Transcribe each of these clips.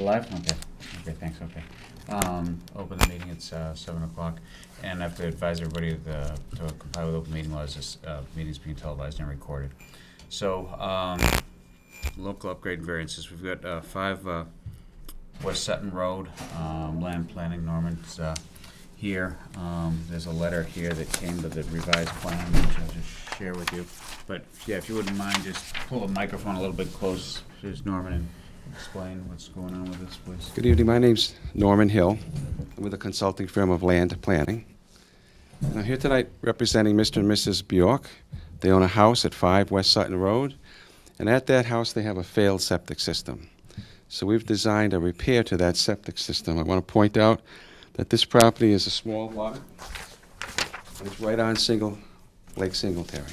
Still live? Okay. Okay, thanks, okay. Open the meeting, it's 7 o'clock, and I have to advise everybody to comply with open meeting laws. This meeting's being televised and recorded. So, local upgrade and variances. We've got 5 West Sutton Road, land planning. Norman's here. There's a letter here that came to the revised plan, which I'll just share with you. But yeah, if you wouldn't mind, just pull the microphone a little bit close to Norman and explain what's going on with this, please. Good evening. My name's Norman Hill. I'm with a consulting firm of land planning. And I'm here tonight representing Mr. and Mrs. Bjork. They own a house at 5 West Sutton Road, and at that house they have a failed septic system. So we've designed a repair to that septic system. I want to point out that this property is a small lot, and it's right on Lake Singletary.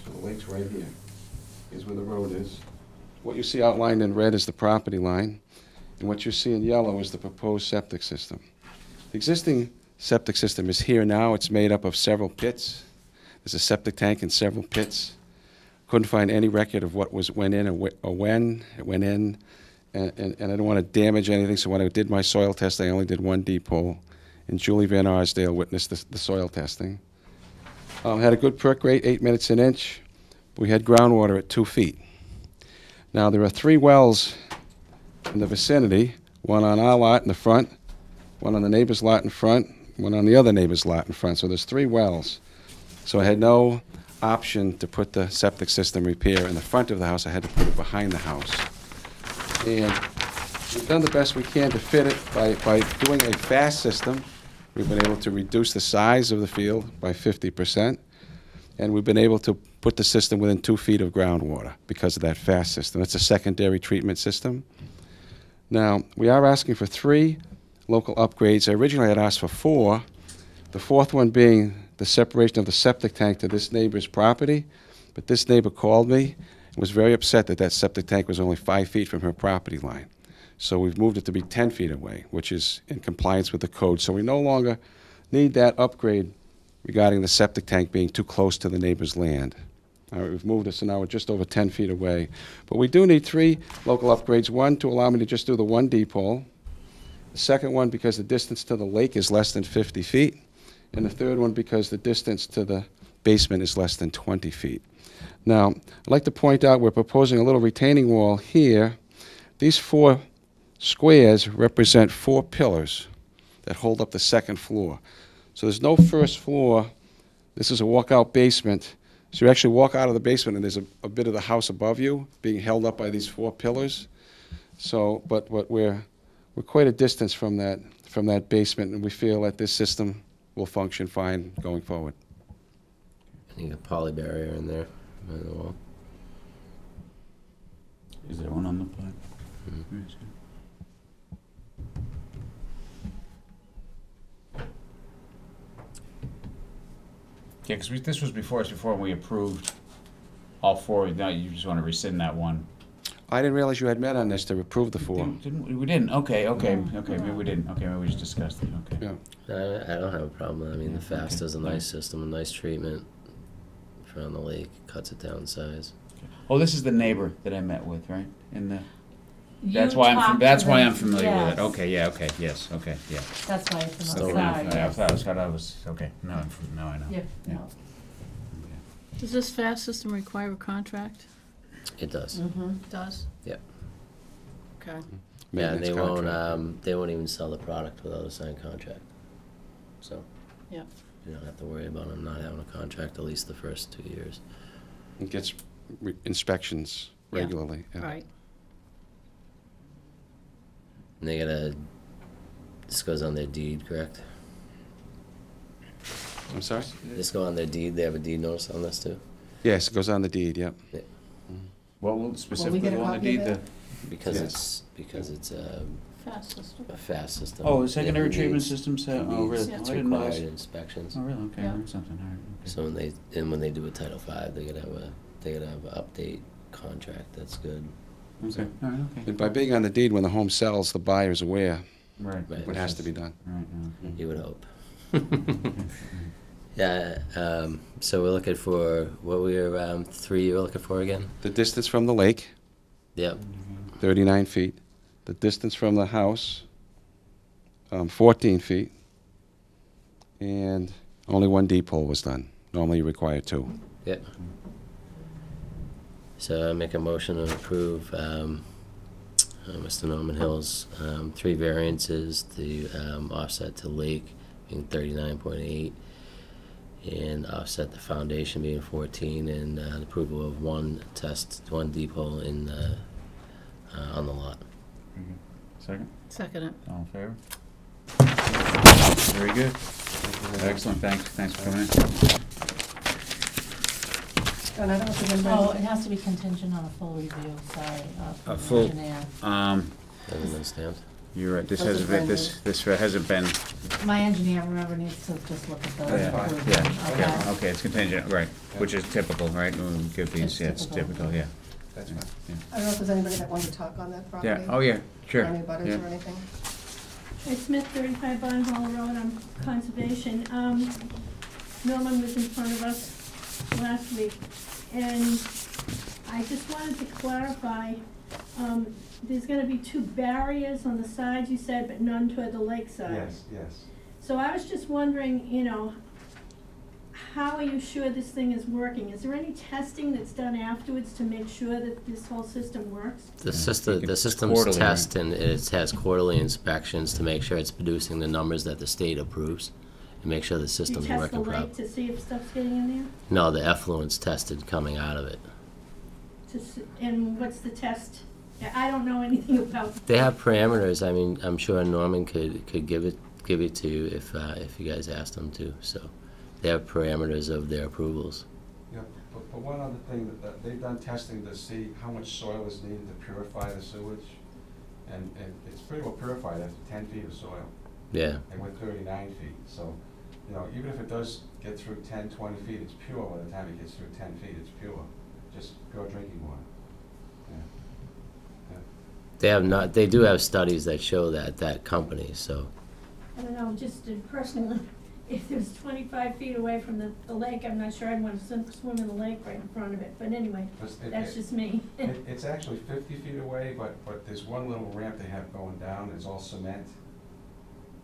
So the lake's right here. Here's where the road is. What you see outlined in red is the property line, and what you see in yellow is the proposed septic system. The existing septic system is here now. It's made up of several pits. There's a septic tank in several pits. Couldn't find any record of what went in or when it went in, and I don't want to damage anything, so when I did my soil testing, I only did 1 deep hole, and Julie Van Arsdale witnessed the soil testing. Had a good perk rate, 8 minutes an inch. We had groundwater at 2 feet. Now, there are 3 wells in the vicinity, one on our lot in the front, one on the neighbor's lot in front, one on the other neighbor's lot in front. So there's 3 wells. So I had no option to put the septic system repair in the front of the house. I had to put it behind the house. And we've done the best we can to fit it by doing a fast system. We've been able to reduce the size of the field by 50%. And we've been able to put the system within 2 feet of groundwater because of that fast system. It's a secondary treatment system. Now, we are asking for 3 local upgrades. Originally, I had asked for 4, the 4th one being the separation of the septic tank to this neighbor's property. But this neighbor called me and was very upset that that septic tank was only 5 feet from her property line. So we've moved it to be 10 feet away, which is in compliance with the code. So we no longer need that upgrade regarding the septic tank being too close to the neighbor's land. All right, we've moved it, so now we're just over 10 feet away. But we do need 3 local upgrades. One, to allow me to just do the 1 deep hole. The second one, because the distance to the lake is less than 50 feet. And the third one, because the distance to the basement is less than 20 feet. Now, I'd like to point out we're proposing a little retaining wall here. These 4 squares represent 4 pillars that hold up the 2nd floor. So there's no first floor. This is a walkout basement. So you actually walk out of the basement and there's a bit of the house above you being held up by these 4 pillars. So, but we're quite a distance from that basement, and we feel that this system will function fine going forward. And you got poly barrier in there by the wall. Is there one on the plan? Mm-hmm. Yeah, because this was before us before we approved all 4. Now you just want to rescind that one. I didn't realize you had met on this to approve the 4. We didn't? Okay, maybe we didn't. Okay, maybe we just discussed it, okay. Yeah. I don't have a problem. I mean, Yeah, the FAST okay. is a nice system, a nice treatment around the lake, cuts it down in size. Oh, this is the neighbor that I met with, right? In the. You That's why talked to I'm them, familiar with yes. it. Okay, yeah, okay, yes, okay, yeah. That's why it's Still on the not- side, I yes. thought I was okay. Now I know. Yeah, Yeah. no. Does this FAST system require a contract? It does. Mm-hmm. Does? Yep. Okay. Yeah, and Maintenance contract. they won't even sell the product without a signed contract. So. Yep. You don't have to worry about them not having a contract at least the first 2 years. It gets inspections Yeah. regularly. Yeah. Right. And they this goes on their deed, correct? I'm sorry? This go on their deed, they have a deed notice on this too? Yes, it goes on the deed, yep. Well, specifically get a on the copy of deed, that? Because Yes. it's a FAST system. FAST system. Oh, the secondary It treatment needs- systems. it Oh, really? needs- Yeah. It's I didn't know required this. inspections. Oh, really? Okay, Yeah. I learned something. All right. Okay. So when they do a Title V, they gotta have an update contract. That's good. Okay. All right. Okay. And by being on the deed, when the home sells, the buyer is aware Right. Right. what has to be done. Right. Okay. You would hope. Yeah. So we're looking for what we were 3. You were looking for again? The distance from the lake, Yep. 39 feet. The distance from the house, 14 feet. And only one deep hole was done. Normally you require 2. Yep. So I make a motion to approve Mr. Norman Hill's 3 variances, the offset to lake being 39.8, and offset the foundation being 14, and the approval of one deep hole in on the lot. Second? Second it. All in favor? Very good. Excellent, thanks for coming in. And I don't know if there's Oh, anybody, it has to be contingent on a full review, sorry, A of the full- engineer. Hasn't been stamped. You're right, this Those hasn't are been, this hasn't been, My engineer, remember, needs to just look at the. yeah, approval. yeah, okay, it's contingent, right, which is typical, right? When we give these, It's yeah, it's typical. typical, yeah. That's fine. I don't know if there's anybody that wanted to talk on that property. Yeah, oh, yeah, sure. Any butters Yeah. or anything? Hey, Smith, 35 Barn Hall Road, I'm Conservation. Norman was in front of us last week, and I just wanted to clarify, there's gonna be 2 barriers on the sides, you said, but none toward the lakeside. Yes. So I was just wondering, how are you sure this thing is working? Is there any testing that's done afterwards to make sure that this whole system works? The Yeah, system, the it's system's quarterly, right? test, and it has quarterly inspections to make sure it's producing the numbers that the state approves, and make sure the You system's test the working properly. lake to see if stuff's getting in there? No, the effluent's tested coming out of it. And what's the test? I don't know anything about. They have parameters. I mean, I'm sure Norman could give it to you if you guys asked him to. So they have parameters of their approvals. Yeah, but one other thing, that they've done testing to see how much soil is needed to purify the sewage, and it's pretty well purified after 10 feet of soil, Yeah. and we're 39 feet, so, even if it does get through 10, 20 feet, it's pure by the time it gets through 10 feet, it's pure, just pure drinking water. Yeah. They have not. They do have studies that show that company. So I don't know, just personally, if it was 25 feet away from the lake, I'm not sure I'd want to swim in the lake right in front of it. But anyway, that's just me. It's actually 50 feet away, but there's one little ramp they have going down, it's all cement.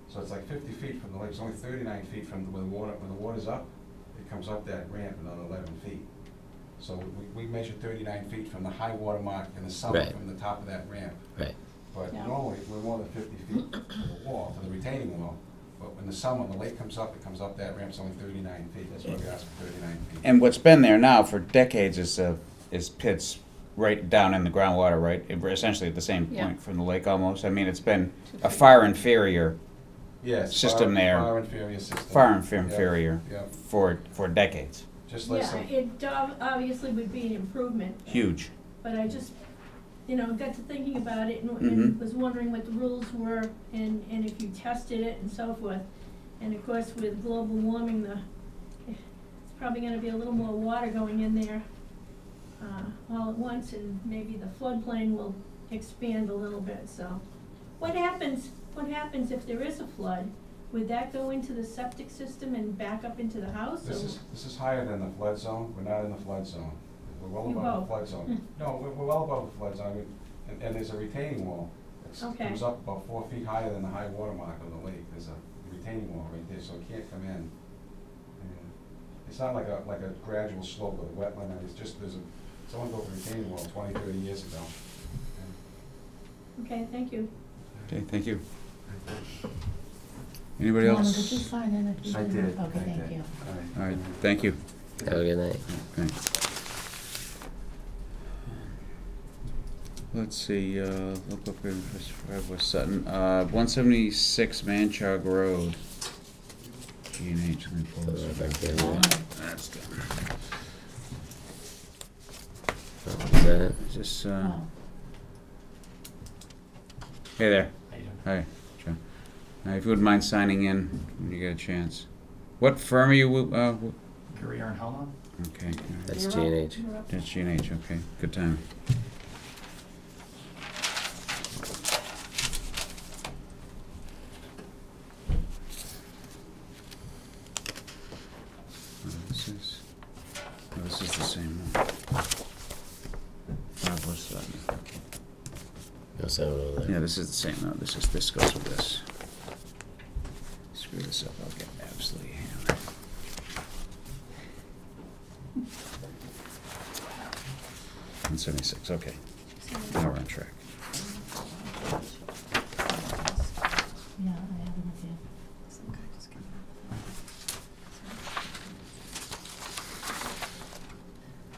So it's like 50 feet from the lake, it's only 39 feet from when the water's up, it comes up that ramp another 11 feet. So we measured 39 feet from the high water mark in the summer, Right. from the top of that ramp. right. But Yeah. normally, we're more than 50 feet to the wall, to the retaining wall. But in the summer, when the lake comes up, it comes up that ramp's only 39 feet, that's why we asked for 39 feet. And what's been there now for decades is pits right down in the groundwater, right? Essentially at the same Yeah. point from the lake almost. I mean, it's been a far inferior, Yes, system there. Far inferior system. far Yeah, inferior Yeah, for decades. just like Yeah, some, it obviously would be an improvement. Huge. But I just, got to thinking about it and Mhm. was wondering what the rules were and if you tested it and so forth. And of course, with global warming, it's probably gonna be a little more water going in there all at once, and maybe the floodplain will expand a little bit, so. What happens if there is a flood? Would that go into the septic system and back up into the house? this is higher than the flood zone, we're not in the flood zone. We're well You above the both. flood zone. No, we're well above the flood zone, and there's a retaining wall. Okay. It comes up about 4 feet higher than the high water mark of the lake, there's a retaining wall right there, so it can't come in. And it's not like a gradual slope of the wetland, it's just, someone built a retaining wall 20, 30 years ago. Okay, thank you. Okay, thank you. Anybody Norman, else? did you sign in? If you I didn't? did. Okay, I thank did. you. All right, thank you. Have a good night. Okay. Let's see, look up here, West Sutton, 176 Manchog Road. G&H, let me pull this Back up. there. That's done. Is that it? Is this, Oh. hey there. Hi, John. If you wouldn't mind signing in when you get a chance. What firm are you, Gary and Helen? okay, all right. That's You're up. G&H. You're up. That's G&H, okay, good time. This is the same one. 5 West Sutton. You'll zone over there. Yeah, this is the same, no, this goes with this. Screw this up, I'll get absolutely hammered. And 76, okay. Now we're on track. Yeah, I have it with you.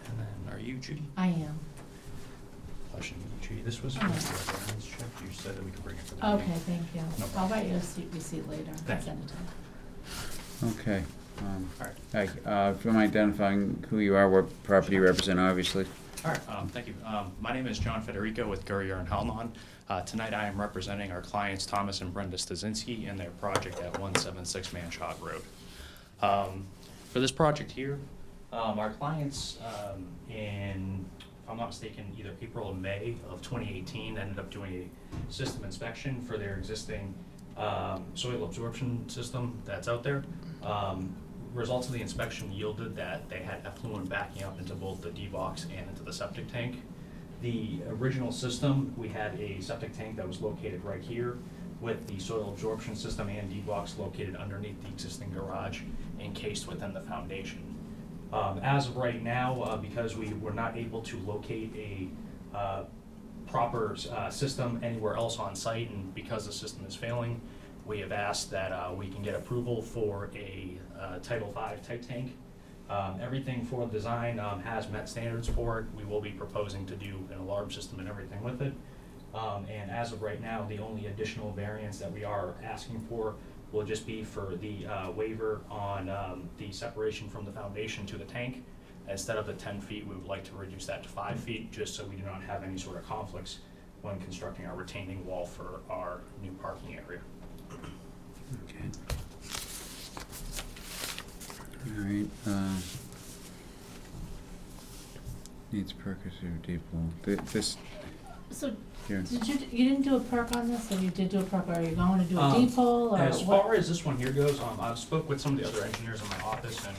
And then, are you Judy? I am. Pleasure to meet you, Judy. This was for Oh. the variance check. You said that we could bring it for the meeting. Okay, thank you. No I'll problem. write you a receipt later. I'll Thank send it to you. Okay. All right. Hi, if you mind identifying who you are, what property you represent, obviously. All right, thank you. My name is John Federico with Gurrier and Halnon. Tonight I am representing our clients Thomas and Brenda Stasinski in their project at 176 Manshot Road. For this project here, our clients in, if I'm not mistaken, either April or May of 2018 ended up doing a system inspection for their existing soil absorption system that's out there. Results of the inspection yielded that they had effluent backing up into both the D-box and into the septic tank. The original system, we had a septic tank that was located right here with the soil absorption system and D-box located underneath the existing garage encased within the foundation. As of right now, because we were not able to locate a proper system anywhere else on site, and because the system is failing, we have asked that we can get approval for a Title V type tank. Everything for the design has met standards for it. We will be proposing to do an alarm system and everything with it. And as of right now, the only additional variance that we are asking for will just be for the waiver on the separation from the foundation to the tank. Instead of the 10 feet, we would like to reduce that to 5 feet, just so we do not have any sort of conflicts when constructing our retaining wall for our new parking area. Okay. All right, needs perkers or deep well. This, So, here. you didn't do a perk on this, or you did do a perk, or are you going to do a depot, or what? As far as this one here goes, I've spoke with some of the other engineers in my office, and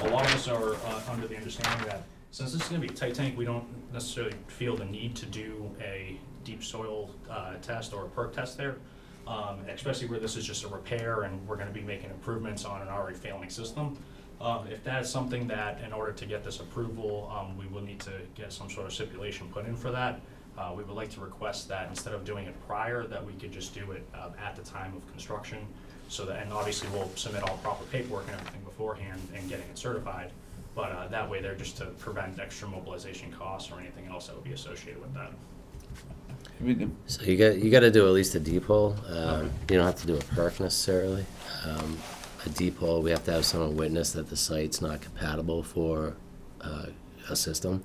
a lot of us are under the understanding that since this is gonna be a tight tank, we don't necessarily feel the need to do a deep soil test or a perk test there, especially where this is just a repair and we're gonna be making improvements on an already failing system. If that is something that, in order to get this approval, we will need to get some sort of stipulation put in for that. We would like to request that instead of doing it prior, that we could just do it at the time of construction. So that, and obviously we'll submit all proper paperwork and everything beforehand and getting it certified. But that way there, just to prevent extra mobilization costs or anything else that would be associated with that. So you got to do at least a depot. You don't have to do a perk necessarily. A depot, we have to have someone witness that the site's not compatible for a system,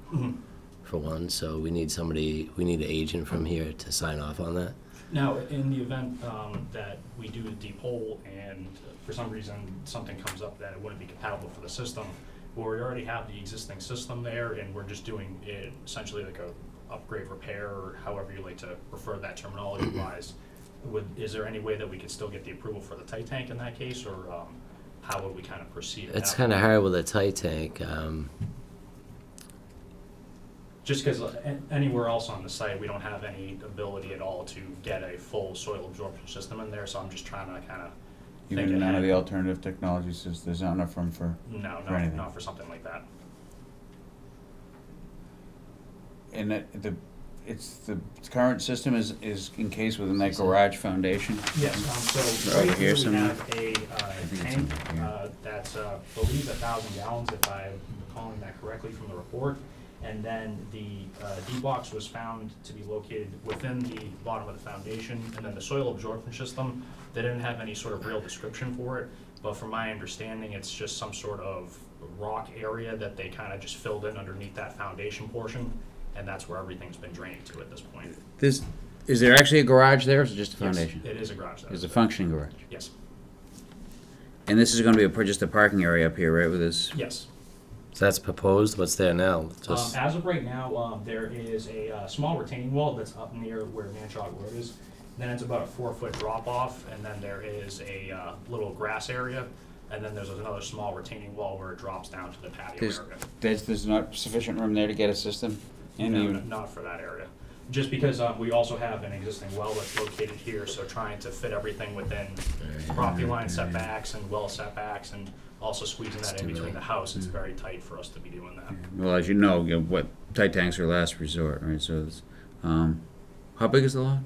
for one. So we need an agent from here to sign off on that. Now, in the event that we do a deep hole and for some reason something comes up that it wouldn't be compatible for the system, well, we already have the existing system there and we're just doing it essentially like a upgrade repair, or however you like to refer that terminology wise. Is there any way that we could still get the approval for the tight tank in that case, or how would we kind of proceed? It's kind of hard with a tight tank. Just because anywhere else on the site, we don't have any ability at all to get a full soil absorption system in there, so I'm just trying to kind of think Even none of ahead. the alternative technologies, there's not enough room for anything. Not for something like that. And the current system is encased within that garage foundation? Yes, so Right right here here we somewhere? have a think it's tank over here. that's, I believe, 1,000 gallons, if I'm recalling that correctly from the report. And then the D-box was found to be located within the bottom of the foundation. And then the soil absorption system, they didn't have any sort of real description for it. But from my understanding, it's just some sort of rock area that they kind of just filled in underneath that foundation portion. And that's where everything's been drained to at this point. Is there actually a garage there, or is it just a Yes, foundation? it is a garage. It's a functioning garage. Yes, And this is gonna be just a parking area up here, right, with this? yes. So that's proposed. What's there now? Just As of right now, there is a small retaining wall that's up near where Manshot Road is. Then it's about a 4-foot drop off, and then there is a little grass area, and then there's another small retaining wall where it drops down to the patio area. There's not sufficient room there to get a system? And No, even- not for that area. Just because we also have an existing well that's located here, so trying to fit everything within property line setbacks and well setbacks, and also squeezing that in between the house, it's very tight for us to be doing that. Well, as you know, what tight tanks are last resort, right? So, it's, how big is the lot?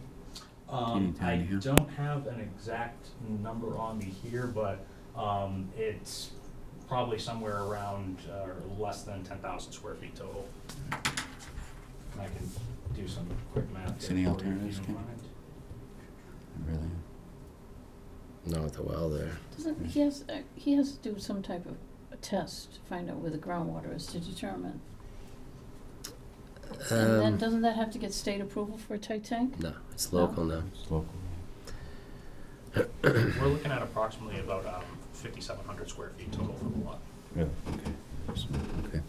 Teeny I tiny, huh? don't have an exact number on me here, but it's probably somewhere around less than 10,000 square feet total. I can do some quick math. Any here for you if alternatives, you don't Ken? mind. Really? Not with the well there. Doesn't, he has to do some type of a test to find out where the groundwater is to determine. And then, doesn't that have to get state approval for a tight tank? No, it's local now. It's local. We're looking at approximately about 5,700 square feet total for the lot. Really? Okay. So, okay.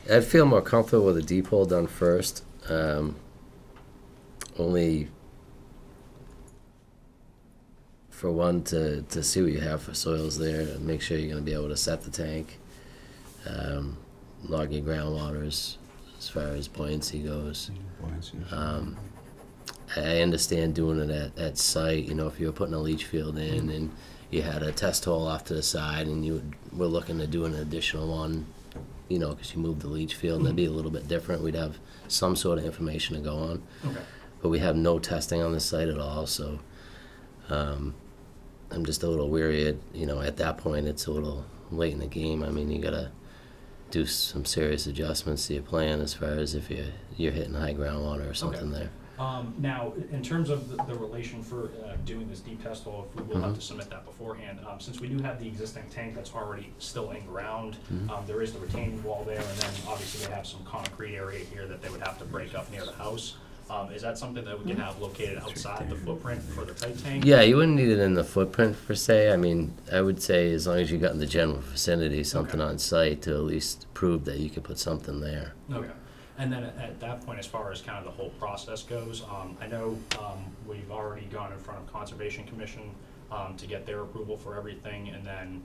I'd feel more comfortable with a deep hole done first. Only for one to see what you have for soils there and make sure you're going to be able to set the tank, log your groundwaters as far as buoyancy goes. I understand doing it at site. You know, if you were putting a leach field in and you had a test hole off to the side and you were looking to do an additional one, you know, because you moved the leach field, that'd be a little bit different. We'd have some sort of information to go on. Okay. But we have no testing on this site at all, so I'm just a little weary. You know, at that point, it's a little late in the game. I mean, you gotta do some serious adjustments to your plan as far as if you're hitting high groundwater or something there. Now, in terms of the relation for doing this deep test hole, if we will have to submit that beforehand, since we do have the existing tank that's already still in ground, there is the retaining wall there, and then obviously they have some concrete area here that they would have to break up near the house. Is that something that we can have located outside the footprint for the tight tank? Yeah, you wouldn't need it in the footprint per se. I mean, I would say as long as you got in the general vicinity, something on site to at least prove that you could put something there. Okay. And then at that point, as far as kind of the whole process goes, I know we've already gone in front of Conservation Commission to get their approval for everything, and then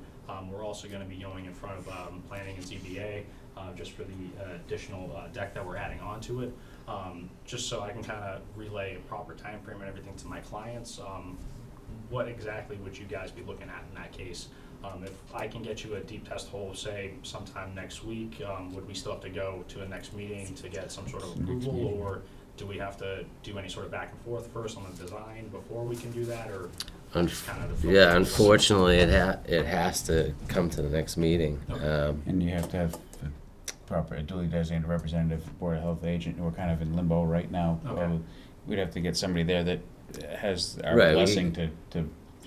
we're also going to be going in front of Planning and ZBA just for the additional deck that we're adding onto it. Just so I can kind of relay a proper time frame and everything to my clients, what exactly would you guys be looking at in that case? If I can get you a deep test hole, say sometime next week, would we still have to go to a next meeting to get some sort of approval, or do we have to do any sort of back and forth first on the design before we can do that, or kind of the Yeah, unfortunately, it has to come to the next meeting. Okay. And you have to have a proper, duly designated representative, Board of Health agent. We're kind of in limbo right now. Okay. We'd have to get somebody there that has our Right, blessing to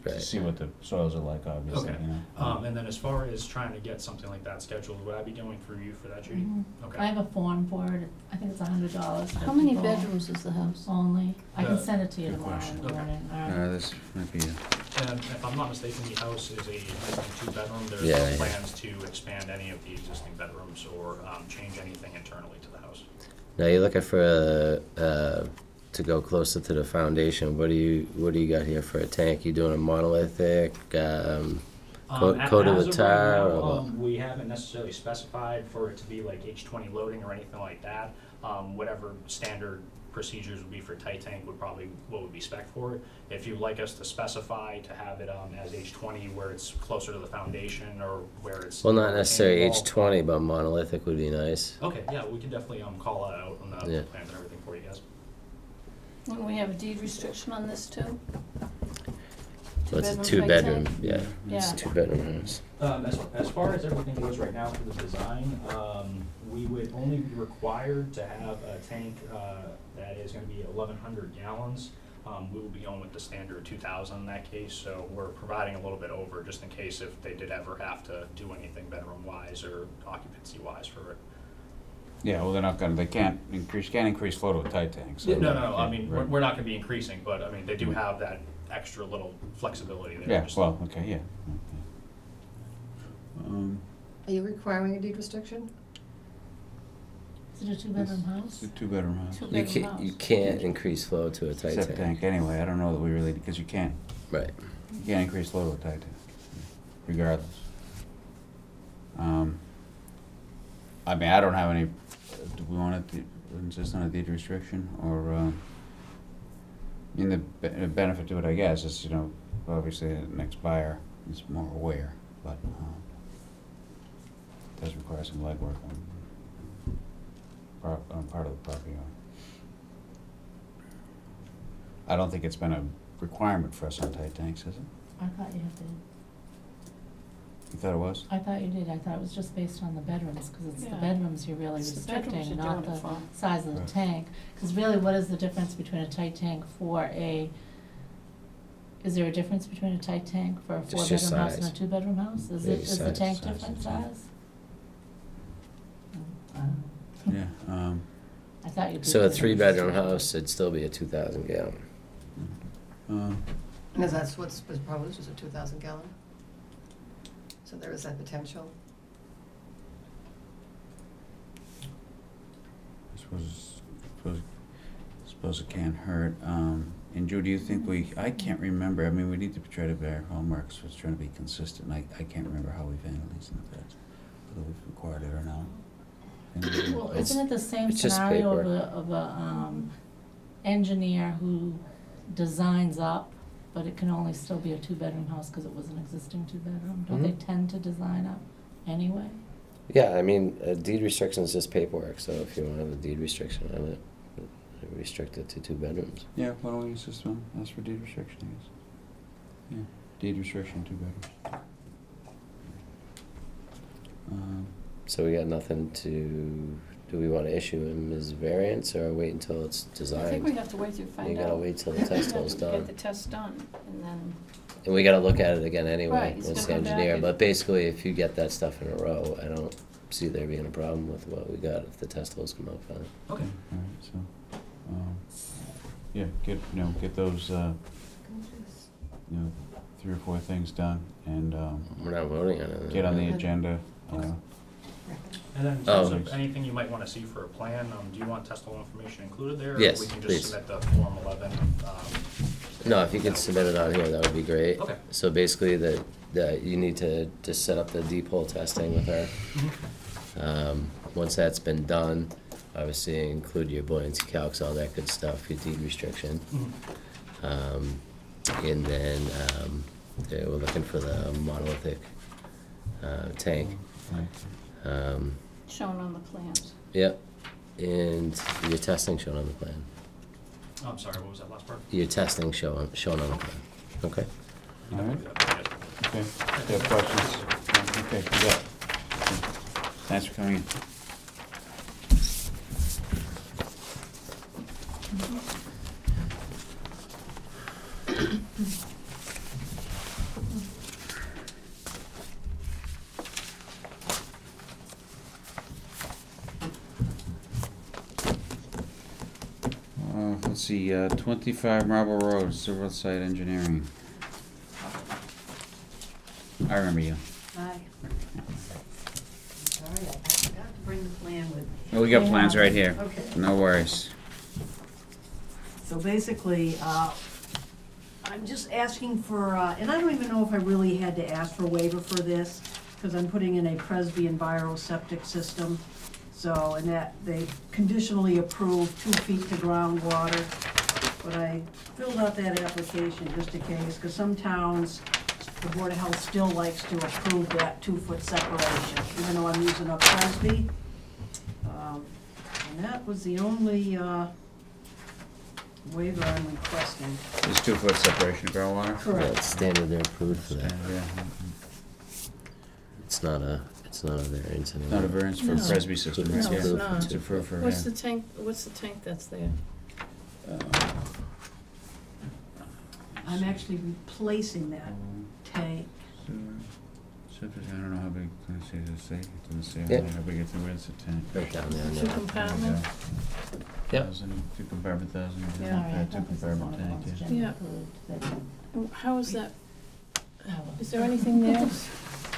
Right. see what the soils are like, obviously. Okay. You know? And then as far as trying to get something like that scheduled, would I be going through you for that, Judy? I Okay. have a form for it. I think it's $100. How many bedrooms is the house? Only. I can The- send it to you Good tomorrow question. in the morning. This might be a... And if I'm not mistaken, the house is a 2-bedroom. There's Yeah, no yeah. plans to expand any of the existing bedrooms or change anything internally to the house. Now you're looking for to go closer to the foundation. What do you got here for a tank? You doing a monolithic, coated As with of tar? right or now, what? we haven't necessarily specified for it to be like H20 loading or anything like that. Whatever standard procedures would be for tight tank would probably what would be spec for it. If you'd like us to specify to have it as H20 where it's closer to the foundation or where it's Well, not necessarily retaining wall. H20, but monolithic would be nice. Okay, yeah, we can definitely call that out on the Yeah. plans and everything for you guys. Wouldn't we have a deed restriction on this too? Well, it's a Two-bedroom 2-bedroom. tight Yeah, it's a Yeah. 2-bedroom house. As far as everything goes right now for the design, we would only be required to have a tank that is going to be 1,100 gallons. We will be going with the standard 2,000 in that case, so we're providing a little bit over just in case if they did ever have to do anything bedroom-wise or occupancy-wise for it. Yeah, well, they can't increase flow to a tight tank. So No, I mean, right. we're not going to be increasing, but I mean, they do have that extra little flexibility there. Yeah, just- well, okay, yeah. Are you requiring a deed restriction? Is it a 2-bedroom It's house? a 2-bedroom house. You can't increase flow to a tight Septic tank. tank, anyway, I don't know that we really, because you can't Right. increase flow to a tight tank, regardless. I mean, I don't have any, do we want to insist on a deed restriction, or, I mean, the benefit to it, I guess, is, you know, obviously the next buyer is more aware, but, it does require some legwork on part of the property owner. I don't think it's been a requirement for us on tight tanks, is it? I thought you had to. You thought it was? I thought you did. I thought it was just based on the bedrooms, because it's the Yeah. bedrooms you're really It's the bedrooms restricting, you're not doing it the for. size of the Right. tank. Because really, what is the difference between a tight tank for a, is there a difference between a tight tank for a Just your four-bedroom house and a size. two-bedroom house? Is Maybe it, is the size. tank Size, different yeah. size? I don't know. Yeah, I thought you'd. So a 3-bedroom house, it'd still be a 2,000 gallon. Because that's what's was proposed, is a 2,000 gallon. So there is that potential. I suppose it can't hurt. And Joe, do you think I can't remember, I mean, we need to try to bear homework, so it's trying to be consistent. I can't remember how we've handled these in the past, whether we've required it or not. Well, It's- isn't it the same it's just scenario paperwork. of a engineer who designs up, but it can only still be a two-bedroom house because it was an existing two-bedroom? Don't they Mhm. tend to design up anyway? Yeah, I mean, a deed restriction is just paperwork, so if you want to have a deed restriction on it, restrict it to 2 bedrooms. Yeah, why don't we insist on, ask for deed restriction, I guess. Yeah, deed restriction, 2 bedrooms. So we got nothing to, do we want to issue him his variance or wait until it's I think we designed? have to wait to find out. You gotta wait till the test hole's Get done. the test done, and then, And we gotta look at it again anyway, Right, he's with gonna the come back engineer, if- but basically, if you get that stuff in a row, I don't see there being a problem with what we got if the test holes come out fine. Okay. All right, so, yeah, get those, 3 or 4 things done, and, We're not voting on it. get on the agenda. And then in terms Oh. of anything you might want to see for a plan, do you want test hole information included there? Yes, Or we can please. just submit the Form 11? No, if you could submit it on here, that would be great. Okay. So basically, that you need to just set up the deep hole testing with her. Once that's been done, obviously include your buoyancy calcs, all that good stuff, your deed restriction. And then, we're looking for the monolithic, tank. shown on the plans. Yep, and your testing shown on the plan. I'm sorry, what was that last part? Your testing shown on the plan, okay? All right, okay. Do you have questions? Okay, you got it. Thanks for coming in. Let's see, 25 Marble Road, Civil Site Engineering. I remember you. Hi. Sorry, I forgot to bring the plan with me. Oh, we got plans right here. Okay. No worries. So basically, I'm just asking for, and I don't even know if I really had to ask for a waiver for this, because I'm putting in a Presby Enviro septic system. So, and that, they conditionally approved 2 feet to groundwater. But I filled out that application just in case, because some towns, the Board of Health still likes to approve that 2-foot separation, even though I'm using a Presby. And that was the only, waiver I'm requesting. There's 2-foot separation of groundwater? Yeah, it's standard, they're approved for that. Yeah. It's not a variance anymore. Not a variance for a No. Presby system, right? It's No, it's Yeah. not. It's approved for, What's yeah. the tank that's there? I'm actually replacing that tank. Septic, I don't know how big, can I see, does it say? It doesn't say Yeah. how big it's, where's the tank? Right down there. Two compartment? Yep. 2 compartment 1,000. Yeah. Sorry, I 2 thought this was one compartment of the tank, ones yeah. Jen Yeah. approved that- How is that, oh, is there anything there?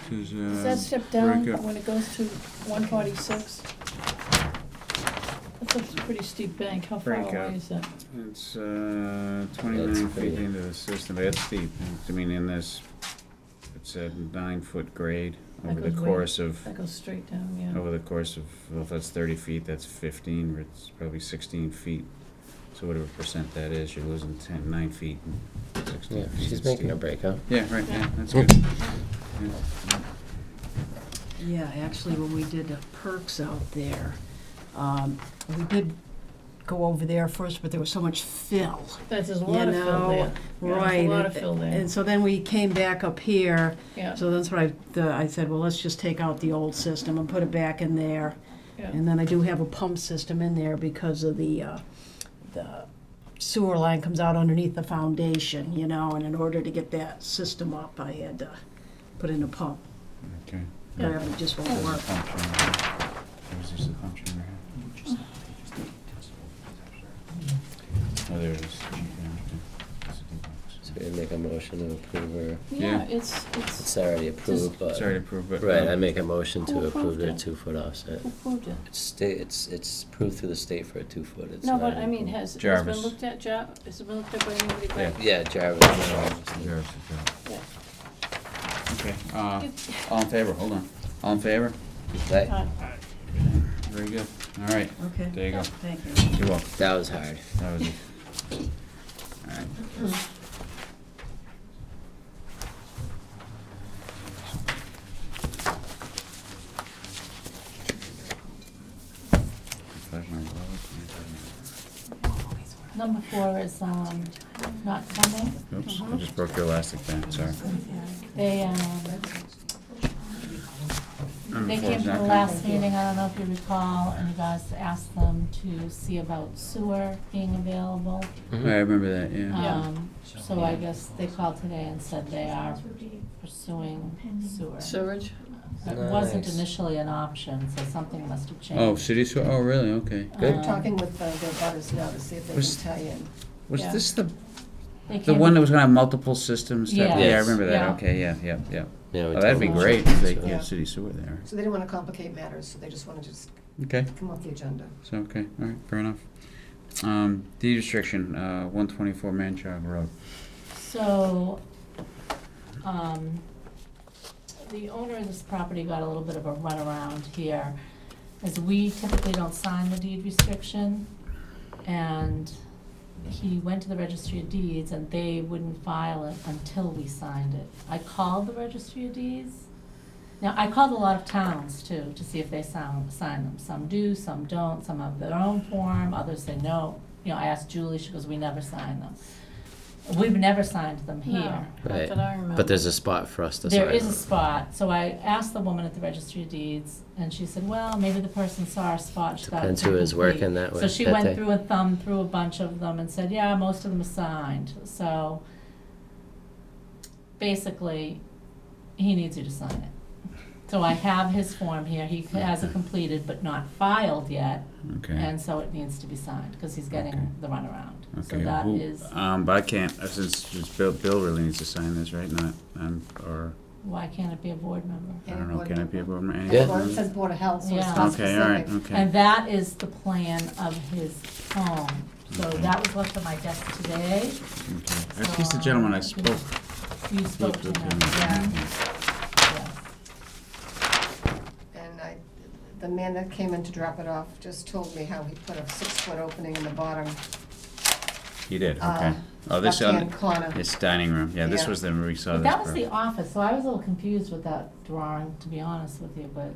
Does, Does that step down break up- when it goes to 146? That's a pretty steep bank, how far Break up. away is that? It's 29 feet pretty- into the system, but it's steep. I mean, in this, it's it's a 9-foot grade That over the goes way- course of, That goes straight down, yeah. over the course of, well, if that's 30 feet, that's 15, or it's probably 16 feet. So whatever percent that is, you're losing 9 feet and 16 Yeah, feet. she's It's making a steep. break, huh? Yeah, right, yeah, that's good. Yeah. Yeah, actually, when we did the perks out there, we did go over there first, but there was so much fill. There's a You lot of fill know, there. Yeah, there's right. a lot of fill there. And so then we came back up here, Yeah, so that's what I said, well, let's just take out the old system and put it back in there. yeah. And then I do have a pump system in there because of the sewer line comes out underneath the foundation, you know, and in order to get that system up, I had to put in a pump. Okay. Yeah. It just won't There's a work. pump chamber. There's just a pump chamber here. Oh, there it is. Okay. It's a deep box. So we make a motion to approve her. Yeah, Yeah. It's already approved, but. Sorry to prove, but. Right, I make a motion Who to approve approved their it? 2-foot offset. Who approved it? It's approved through the state for a 2-foot, it's No, not but I mean, approved. has it Jarvis. been looked at, has it been looked at by anybody? Yeah. Yeah, Jarvis. Jarvis, Yeah. okay, all in favor, hold on. All in favor? That, Very good. All right, Okay, there you go. thank you. You're welcome. that was hard. That was it. All right. Number 4 is, not coming. Oops, I just broke your elastic band, sorry. They, they came to the last meeting, I don't know if you recall, and you guys asked them to see about sewer being available. I remember that, yeah. So I guess they called today and said they are pursuing sewer. Sewage? It wasn't Nice. initially an option, so something must have changed. Oh, city sewer, oh, really, okay. Good. We're talking with their butters now to see if they can Was- tie in. Was Yeah. this the They the came- one that was gonna have multiple systems? Yeah. Yeah, I Yes. remember that, Yeah. okay, yeah. Yeah, we Oh, that'd be told them. great if they could Yeah. have city sewer there. So they didn't want to complicate matters, so they just wanted to just Okay, come off the agenda. so, okay, all right, fair enough. Deed restriction, 124 Manchog Road. So, the owner of this property got a little bit of a runaround here, as we typically don't sign the deed restriction, and he went to the registry of deeds and they wouldn't file it until we signed it. I called the registry of deeds. Now, I called a lot of towns too, to see if they sign them. Some do, some don't, some have their own form, others say no. You know, I asked Julie, she goes, we never sign them. We've never signed them here. No, not Right. that I remember. But there's a spot for us to sign. There is a on. spot, so I asked the woman at the registry of deeds, and she said, well, maybe the person saw our spot, she thought it Depends was who is incomplete. working that way So she that went day. through and thumbed through a bunch of them and said, yeah, most of them are signed, so basically, he needs you to sign it. So I have his form here, he has it completed but not filed yet, Okay, and so it needs to be signed, because he's Okay. getting the runaround. So okay, that who, is, but I can't, since Bill really needs to sign this, right, not, or, why can't it be a board member? I don't know, can it be a board member? Any Yeah. board Well, it member? says Board of Health, so it's Yeah. not Okay, all right, specific. okay. And that is the plan of his home. So Okay. that was left on my desk today. Okay. He's the gentleman I spoke. You spoke to with him, him. yeah. And the man that came in to drop it off just told me how he put a 6-foot opening in the bottom, He did, okay. Oh, this, left-hand corner. it's dining room, yeah, this Yeah. was the, we saw But this. that was the first. office, so I was a little confused with that drawing, to be honest with you, but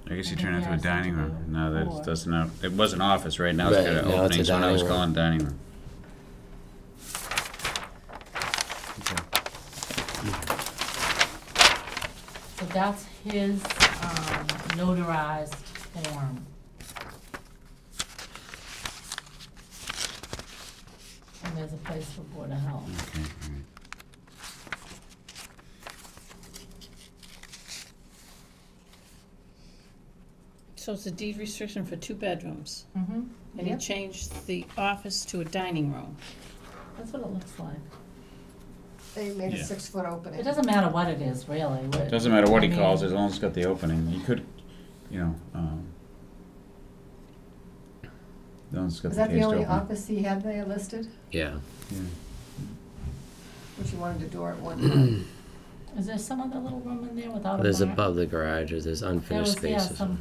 I guess I you think turned it into a ours dining had to room. be No, that four. doesn't have, it was an office, right? Now it's got Right, an now it's a opening, so now it's dining room. calling dining room. so that's his notarized form. And there's a place for Board of Health. Okay, all right. So it's a deed restriction for 2 bedrooms, Mm-hmm. and he Yep, changed the office to a dining room. that's what it looks like. They made a Yeah. 6-foot opening. It doesn't matter what it is, really. Doesn't matter what he I mean, calls it, as long as it's got the opening. You could, you know, as long as it's got Is the that the cased only opening. office he had there listed? Yeah. Yeah. Which he wanted a door at one time? Is there some other little room in there without a barn? There's above the garage, or there's There unfinished was, yeah, spaces. some,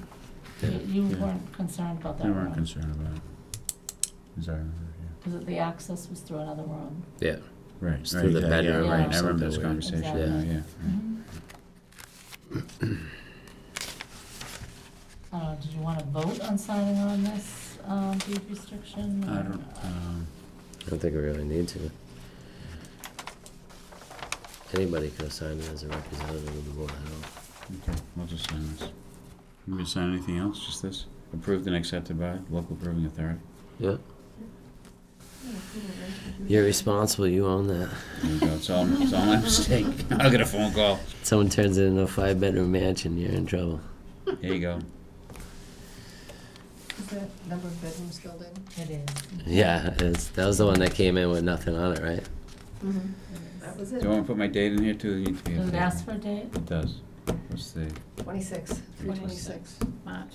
Yeah. you Yeah. weren't concerned about that We room? weren't concerned about it. As I remember, yeah. Was it the access was through another room? Yeah. Right, It's right, through the yeah, bedroom yeah, or right, I remember this something weird. conversation, Exactly. yeah. Did you wanna vote on signing on this, deed restriction? I don't, I don't think we really need to. Anybody could have signed it as a representative of the Board of Health. okay, we'll just sign this. You want me to sign anything else, just this? Approved and accepted by local approving authority? Yeah. You're responsible, you own that. There you go, it's all my mistake. I'll get a phone call. Someone turns it into a 5-bedroom mansion, you're in trouble. Here you go. Is that number of bedrooms filled in? It is. Yeah, that was the one that came in with nothing on it, right? Mm-hmm. That was Do it. you want to put my date in here too? You need to be Does it a- ask for a date? It does. What's the, 26, 326. March.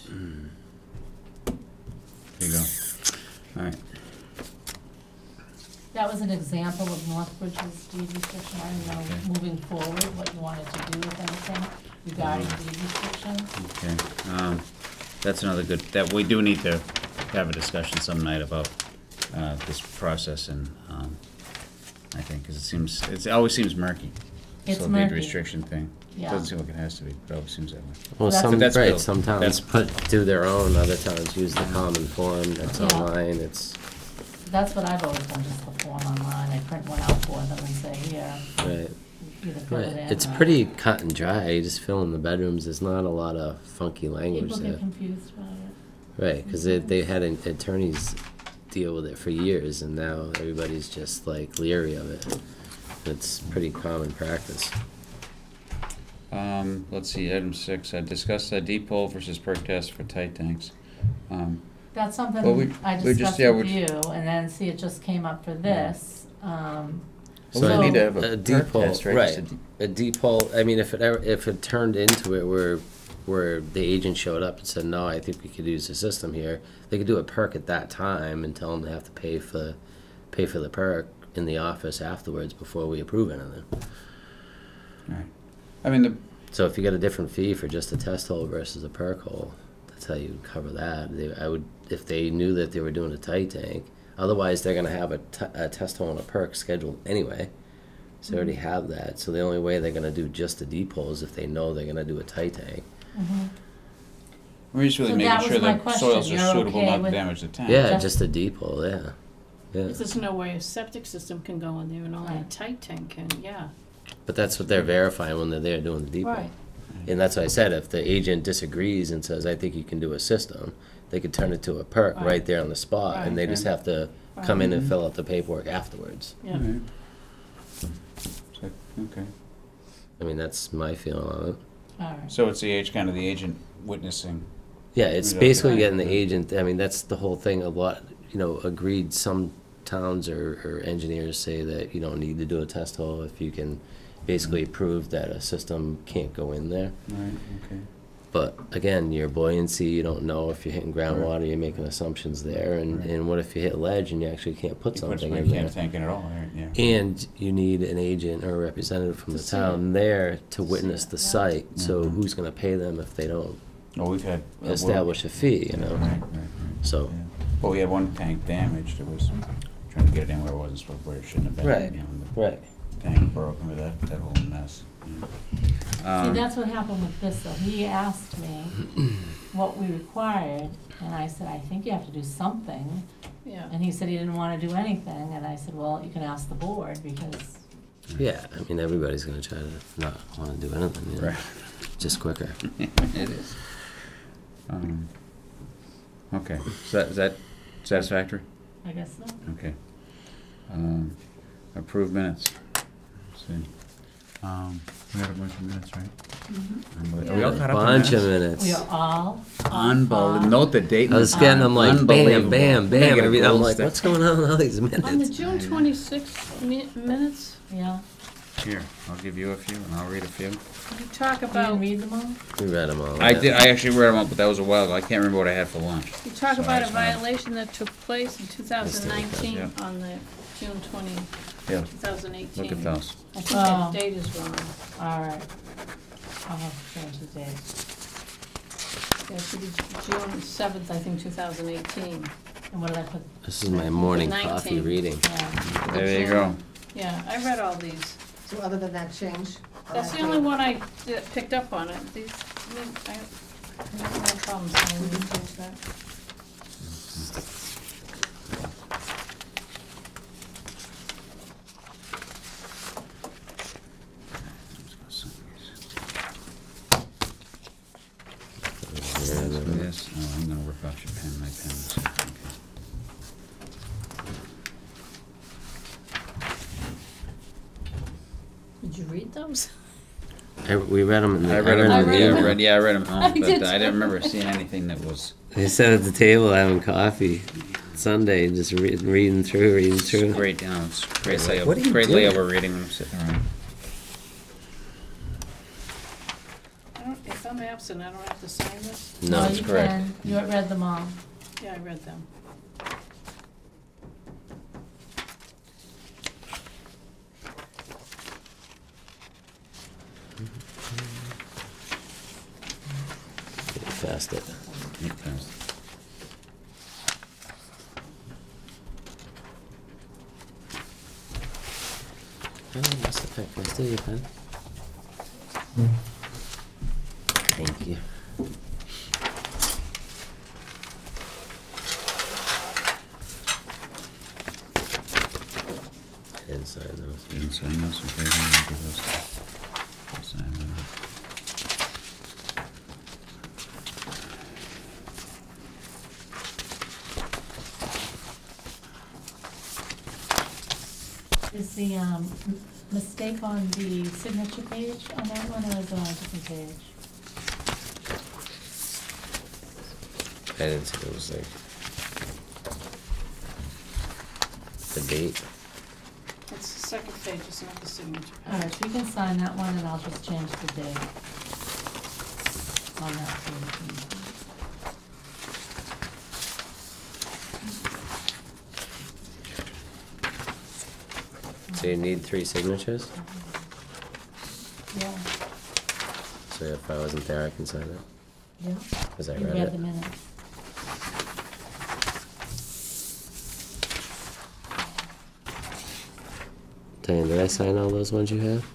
here you go. All right. That was an example of Northbridge's deed restriction. I didn't know, Okay. moving forward, what you wanted to do with anything regarding deed restriction. Okay, that's another good, that, we do need to have a discussion some night about, this process and, I think, cause it always seems murky. It's So the murky. restriction thing, Yeah. doesn't seem like it has to be, but it always seems that way. Well, That's- some, That's right, built. some That's- towns do their own, other towns use the common form that's Yeah. online, it's, That's what I've always done, just the form online. I print one out for them and say, here, right. either fill it in. Right, it's or- pretty cut and dry, you just fill in the bedrooms, there's not a lot of funky language People there. get confused about it. Right, because they had attorneys deal with it for years, and now everybody's just like leery of it. It's pretty common practice. Let's see, item 6, discuss deep hole versus perk test for tight tanks. That's something Well, I we just- discussed yeah, with we- you, and then see, it just came up for this. Well, we need to have a a deep perk hole, test, right? right? Just a deep- A deep hole. I mean, if it turned into it where the agent showed up and said, no, I think we could use the system here, they could do a perk at that time and tell them they have to pay for the perk in the office afterwards before we approve anything. Right. I mean, So if you get a different fee for just a test hole versus a perk hole, that's how you cover that. I would, if they knew that they were doing a tight tank. Otherwise, they're going to have a test hole and a perk scheduled anyway. So they already have that. So the only way they're going to do just a deep hole is if they know they're going to do a tight tank. we're just really So making that sure was my that question. soils are You're suitable okay not to with- damage the tank. Yeah, Just- just a deep hole, yeah. Yeah. There's no way a septic system can go in there and only a Right. tight tank can, yeah. But that's what they're verifying when they're there doing the deep hole. Right. And that's why I said, if the agent disagrees and says, I think you can do a system, they could turn it to a perk Right. right there on the spot, and they just have to come in and fill out the paperwork afterwards. Yeah. All right. So, okay. I mean, that's my feeling on it. All right. So it's kind of the agent witnessing. Yeah, it's Yeah. basically Right. getting the agent, I mean, that's the whole thing, a lot, agreed, some towns or engineers say that you don't need to do a test hole if you can basically prove that a system can't go in there. Right, okay. But again, your buoyancy, you don't know if you're hitting Right. groundwater, you're making assumptions there, and, Right. and what if you hit ledge and you actually can't put You something you in can't there? tank in at all, right, yeah. And you need an agent or a representative from To the see town there to witness it, the yeah. site, so Mhm. who's gonna pay them if they don't Well, we've had. establish a fee, Right, right, right. So, Yeah. Well, we had one tank damaged, it was trying to get it in where it wasn't supposed, where it shouldn't have been. Right. You know, the right. tank broke with that whole mess. Yeah. See, that's what happened with this, though. He asked me what we required, and I said, I think you have to do something. Yeah. And he said he didn't want to do anything, and I said, well, you can ask the board, because Yeah, I mean, everybody's gonna try to not wanna do anything, you know? Right. Just quicker. It is. Okay, so is that satisfactory? I guess so. Okay. Approved minutes. Let's see. We had a bunch of minutes, right? Are we all caught up on Bunch of minutes? minutes. We are all. Unbelievable. Note the date. I was getting them like bam, Unbelievable. bam, We bam. get a I'm gold like, stick. what's going on with all these On the minutes? June 26th minutes, Yeah. Here, I'll give you a few and I'll read a few. you talk You didn't about, read them all? We read them all. I yeah. did, I actually read them up, but that was a while ago. I can't remember what I had for lunch. you talk So about I a just wanna- violation that took place in 2019 Yeah. on the June 20, Yeah, 2018. look at those. I think that Oh. date is wrong. All right. I'll have to change the date. Yeah, it should be June 7th, I think, 2018. And what did I put? This is my morning coffee 19. reading. Yeah. There you go. Yeah, I read all these. So other than that change? That's the only one I picked up on it. These, I mean, I have no problem We saying can these. change that. This, oh, I'm gonna rip out your pen, my pen's, okay. Did you read those? We read them. I read them, I read them. I read them home, I but did I didn't too. remember seeing anything that was They sat at the table having coffee Sunday, just reading through. great, it's great It's like, layout, what are you great doing? layout we're reading when I'm sitting around. If I'm absent, I don't have to sign this? No, that's you correct. can. You read them all. Yeah, I read them. Passed it. It passed. Oh, that's the pen. Can I steal your pen? Thank you. I didn't sign those. You didn't sign those, okay, then I'll give those to- I'll sign them. Is the mistake on the signature page on that one, or is it on a different page? I didn't see it was like the date. It's the second page, it's not the signature. All right, so you can sign that one, and I'll just change the date on that page. So you need 3 signatures? Yeah, So if I wasn't there, I can sign it? yeah. Because I You read read it. the minutes. Diane, did I sign all those ones you have?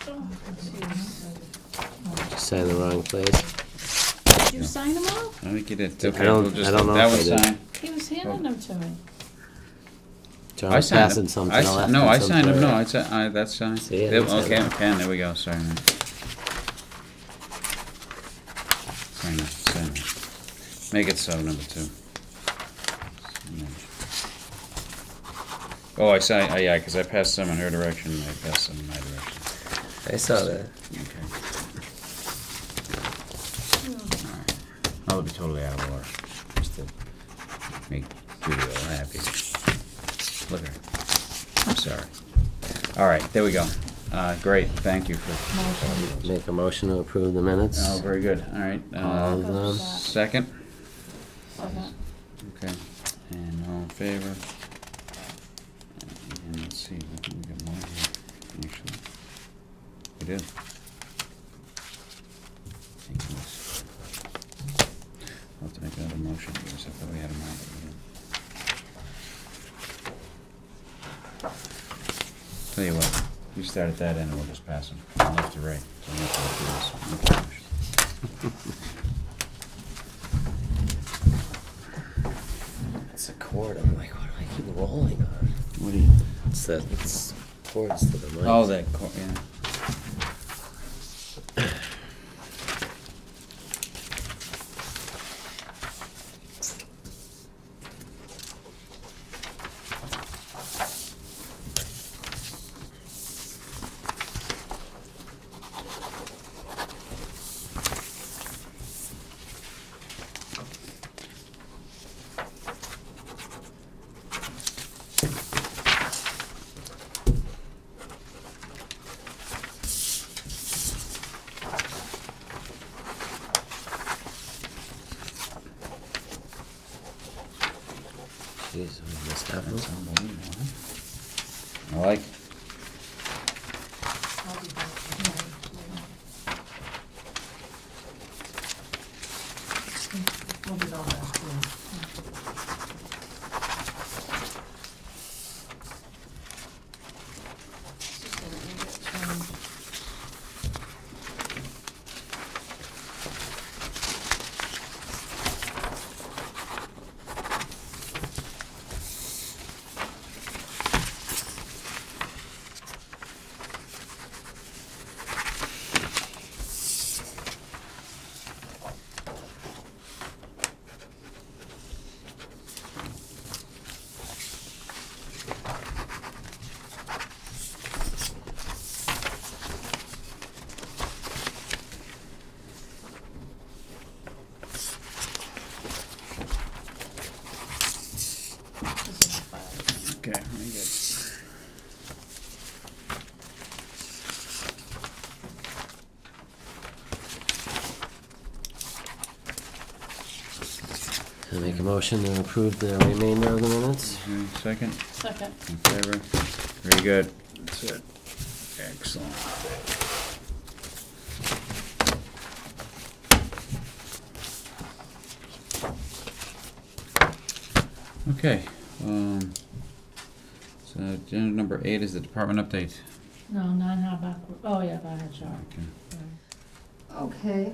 Oh, Did you sign the wrong place? Did you sign them all? I think you did. I Okay, don't- we'll just I don't let know that if one I did. sign. He was handing them to me. John I was signed passing them. something. I I si- left No, him I signed them, no, somewhere. that's signed. See, I Yep, didn't sign okay, them. pen, there we go, sorry. man. Sign that. Make it so, number 2. Oh, I signed, yeah, because I passed some in her direction, and I passed some in my direction. I saw that. Okay. Alright. I'll be totally out of order, just to make Judy all happy. Look at her. I'm sorry. Alright, there we go. Great, thank you for, Make a motion to approve the minutes. oh, very good, alright. All of them. Second? Second. Okay, and all in favor? And let's see, I think we got more here, actually. We did. Thank goodness. I'll have to make another motion, because I thought we had them all, but we didn't. Tell you what, you start at that end and we'll just pass them, from left to right. So I'm not gonna do this one. Make a motion. It's a cord. I'm like, what do I keep rolling on? What do you? It's that. It's cords to the mic. Oh, that, yeah. Jeez, we missed that That's one. unbelievable, huh? I like it. I'll be back. I'll be all back, too. Just gonna leave it turned. This is a file. Okay, very good. Can I make a motion to approve the remainder of the minutes? Second, Second. in favor? Very good. That's it. Excellent. Okay, so agenda number 8 is the department update. No, not how about, oh, yeah, go ahead, Cheryl. Okay. Okay,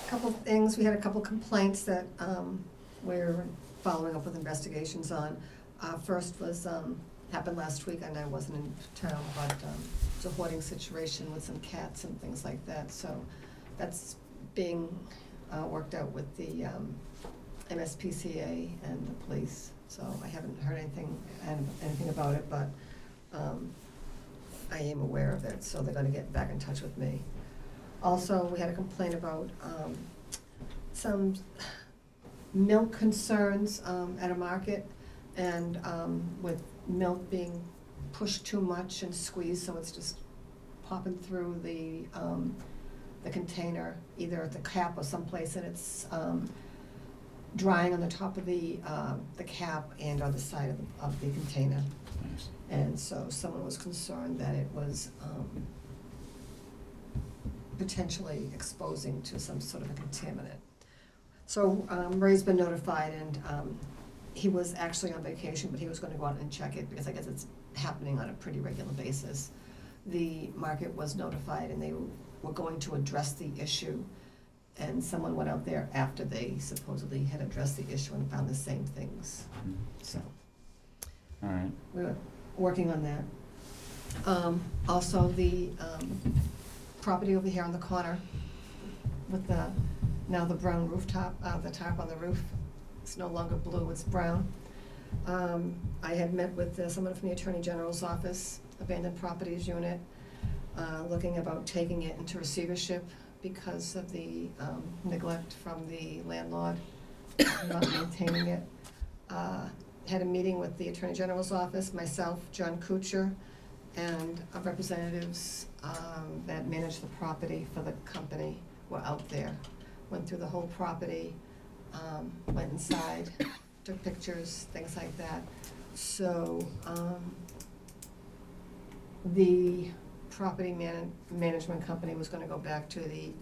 couple of things, we had a couple complaints that, we're following up with investigations on. First was, happened last week, and I wasn't in town, but, it's a hoarding situation with some cats and things like that, so that's being, worked out with the, MSPCA and the police, so I haven't heard anything about it, but, I am aware of it, so they're gonna get back in touch with me. Also, we had a complaint about, some milk concerns, at a market, and, with milk being pushed too much and squeezed, so it's just popping through the container, either at the cap or someplace, and it's, drying on the top of the cap and on the side of the container. Nice. And so someone was concerned that it was, potentially exposing to some sort of a contaminant. So, Ray's been notified, and, he was actually on vacation, but he was gonna go out and check it, because I guess it's happening on a pretty regular basis. The market was notified, and they were going to address the issue, and someone went out there after they supposedly had addressed the issue and found the same things, so. All right. We were working on that. Also, the, property over here on the corner with now the brown rooftop, the top on the roof, it's no longer blue, it's brown. I had met with someone from the Attorney General's office, Abandoned Properties Unit, looking about taking it into receivership because of the neglect from the landlord, not maintaining it. Had a meeting with the Attorney General's office, myself, John Kuchar, and representatives that manage the property for the company were out there. Went through the whole property, went inside, took pictures, things like that. So the property management company was gonna go back to the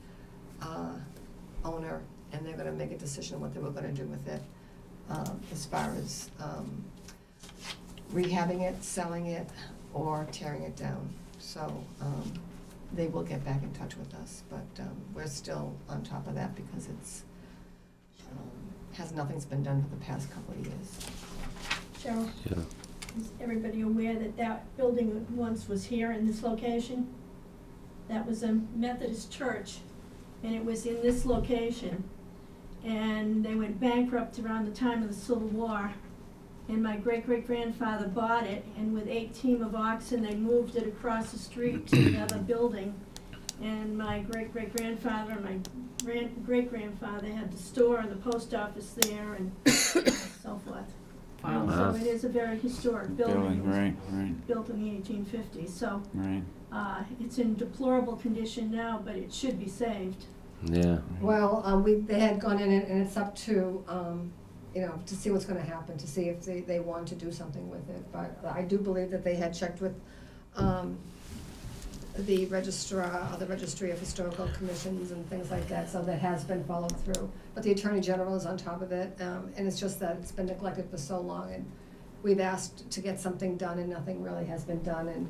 owner, and they're gonna make a decision on what they were gonna do with it, as far as rehabbing it, selling it, or tearing it down. So they will get back in touch with us, but we're still on top of that because it's, nothing's been done for the past couple of years. Cheryl, Yeah. is everybody aware that that building once was here in this location? That was a Methodist church, and it was in this location. And they went bankrupt around the time of the Civil War. And my great-great-grandfather bought it, and with 8 team of oxen, they moved it across the street to another building. And my great-great-grandfather and my great-grandfather had the store and the post office there and so forth. Wow. So it is a very historic building. It was Right. built in the 1850s, so Right. it's in deplorable condition now, but it should be saved. Yeah. Well, they had gone in, and it's up to, you know, to see what's gonna happen, to see if they want to do something with it. But I do believe that they had checked with, the registrar, the Registry of Historical Commissions and things like that, so that has been followed through. But the Attorney General is on top of it, and it's just that it's been neglected for so long, and we've asked to get something done, and nothing really has been done, and,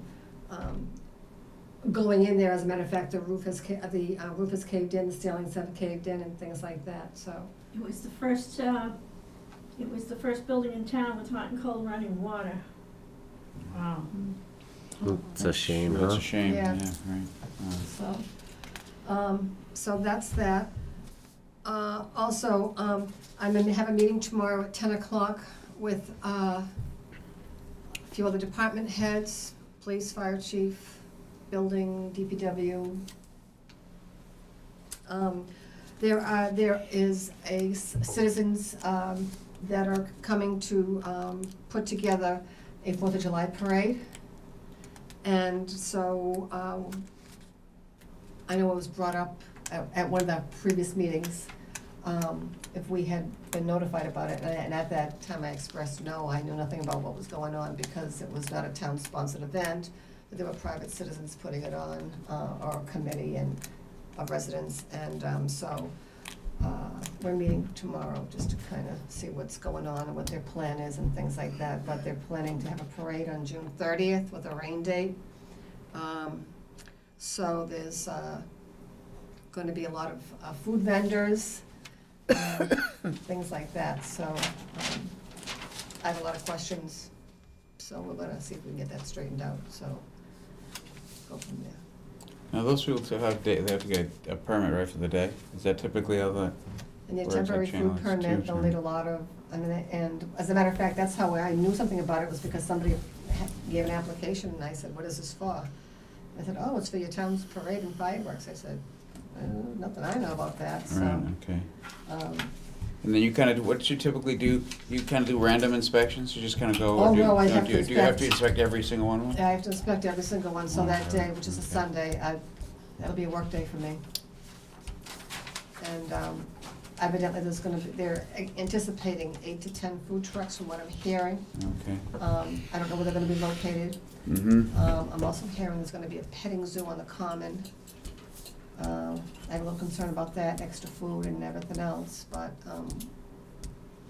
going in there, as a matter of fact, the roof has caved in, the ceilings have caved in, and things like that, so. It was the first building in town with hot and cold running water. Wow. It's a shame, It's huh? a shame, Yeah. yeah, right. So that's that. Also, I'm gonna have a meeting tomorrow at 10 o'clock with a few other department heads, police, fire chief, building, DPW. There is a citizens that are coming to put together a 4th of July parade. And so, I know it was brought up at one of the previous meetings, if we had been notified about it, and at that time I expressed no, I knew nothing about what was going on, because it was not a town-sponsored event, but there were private citizens putting it on, or a committee and of residents, and so, we're meeting tomorrow just to kind of see what's going on and what their plan is and things like that, but they're planning to have a parade on June 30th with a rain date. So there's going to be a lot of food vendors, things like that, so I have a lot of questions, so we're going to see if we can get that straightened out, so go from there. Now, those people they have to get a permit, right, for the day? Is that typically how the, And your Or is that temporary channel food is permit, too, they'll need a lot of, and as a matter of fact, that's how I knew something about it, was because somebody gave an application, and I said, what is this for? I said, oh, it's for your town's parade and fireworks. I said, nothing I know about that, so. right, okay. um, And then you kind of, what you typically do, you kind of do random inspections? You just kind of go? Oh, or do- no, I do have to you have to inspect. inspect every single one? I have to inspect every single one, so that day, which is a Okay. Sunday, that'll be a work day for me. And evidently, they're anticipating 8 to 10 food trucks from what I'm hearing. Okay. I don't know where they're gonna be located. Mm-hmm. I'm also hearing there's gonna be a petting zoo on the common. I have a little concern about that, extra food and everything else, but,